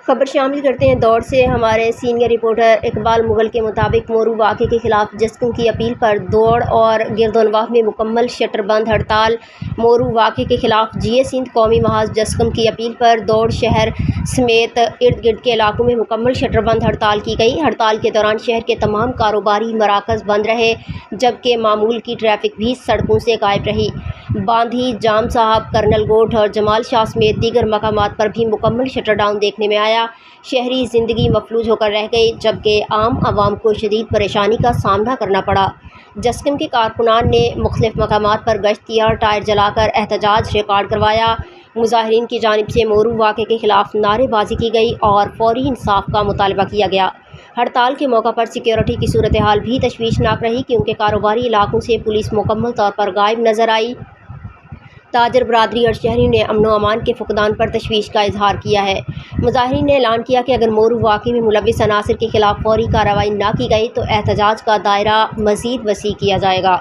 خبر شامل کرتے ہیں دوڑ سے۔ ہمارے سینئر رپورٹر اقبال مغل کے مطابق مورو واقعے کے خلاف جسکم کی اپیل پر دوڑ اور گردنواہ میں مکمل شٹر بند ہڑتال۔ مورو واقعے کے خلاف سندھ قومی محاذ جسکم کی اپیل پر دوڑ شہر سمیت ارد گرد کے علاقوں میں مکمل شٹر بند ہڑتال کی گئی۔ ہڑتال کے دوران شہر کے تمام کاروباری مراکز بند رہے جبکہ معمول کی ٹریفک بھی سڑکوں سے غائب رہی۔ باندھی، جام صاحب، کرنل گوٹھ اور جمال شاہ سمیت دیگر مقامات پر بھی مکمل شٹر ڈاؤن دیکھنے میں آیا۔ شہری زندگی مفلوج ہو کر رہ گئی جبکہ عام عوام کو شدید پریشانی کا سامنا کرنا پڑا۔ جسکم کے کارکنان نے مختلف مقامات پر گشت کیا، ٹائر جلا کر احتجاج ریکارڈ کروایا۔ مظاہرین کی جانب سے مورو واقعے کے خلاف نعرے بازی کی گئی اور فوری انصاف کا مطالبہ کیا گیا۔ ہڑتال کے موقع پر سیکیورٹی کی صورتحال بھی تشویشناک رہی کیونکہ کاروباری علاقوں سے پولیس مکمل طور پر غائب نظر آئی۔ تاجر برادری اور شہریوں نے امن و امان کے فقدان پر تشویش کا اظہار کیا ہے۔ مظاہرین نے اعلان کیا کہ اگر مورو واقعے میں ملوث عناصر کے خلاف فوری کارروائی نہ کی گئی تو احتجاج کا دائرہ مزید وسیع کیا جائے گا۔